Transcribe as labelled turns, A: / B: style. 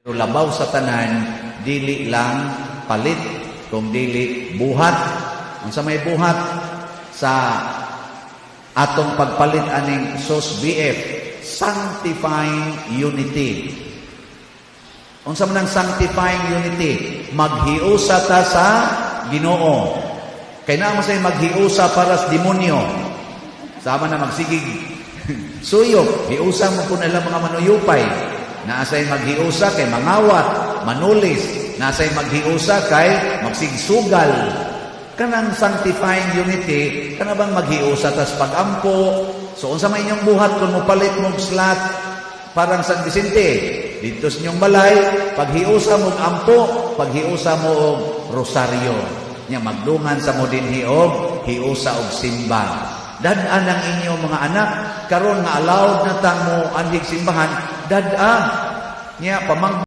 A: Pero labaw sa tanan, dili lang palit, kung dili buhat. Unsa may buhat sa atong pagpalit aning sos BF, sanctifying unity. Unsa man ang sanctifying unity? Maghiusa ta sa Ginoo. Kay naa masay maghiusa para sa demonyo. Sama na magsigig suyok, hiusa mo po nila mga manuyupay. Naasay maghiusa kay mangawat, manulis. Naasay maghiusa kay magsigsugal. Kanang sanctifying unity, kana bang maghiusa tas pagampo. So unsa may inyong buhat kung mopalit mong slot parang San Vicente. Dito sa inyong balay, paghiusa mong ampo, paghiusa mo og rosaryo. Nya magdungan sa mo din hiog, hiusa og simba. Dad-an ang inyong mga anak, karon nga allowed na tang mo anhig simbahan, dad-an. Nya pamang